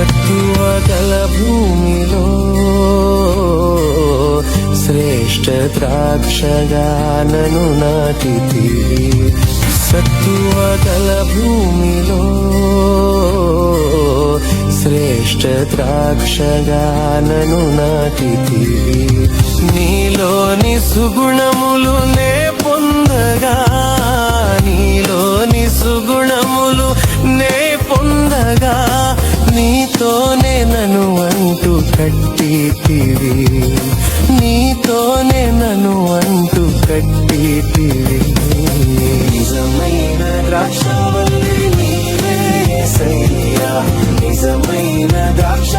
సత్తువ గల భూమిలో శ్రేష్ఠ ద్రాక్షగా నన్ను నాటితివి. సత్తువ గల భూమిలో శ్రేష్ఠ ద్రాక్షగా నన్ను నాటితివి. నీలోని సుగుణములు నే పొందగా, నీలోని సుగుణములు నే పొందగా, నీతోనే నన్ను అంటు కట్టితివి, నీతోనే నన్ను అంటు కట్టితివి. నిజమైన ద్రాక్షవల్లి నీవే యేసయ్యా, నిజమైన ద్రాక్ష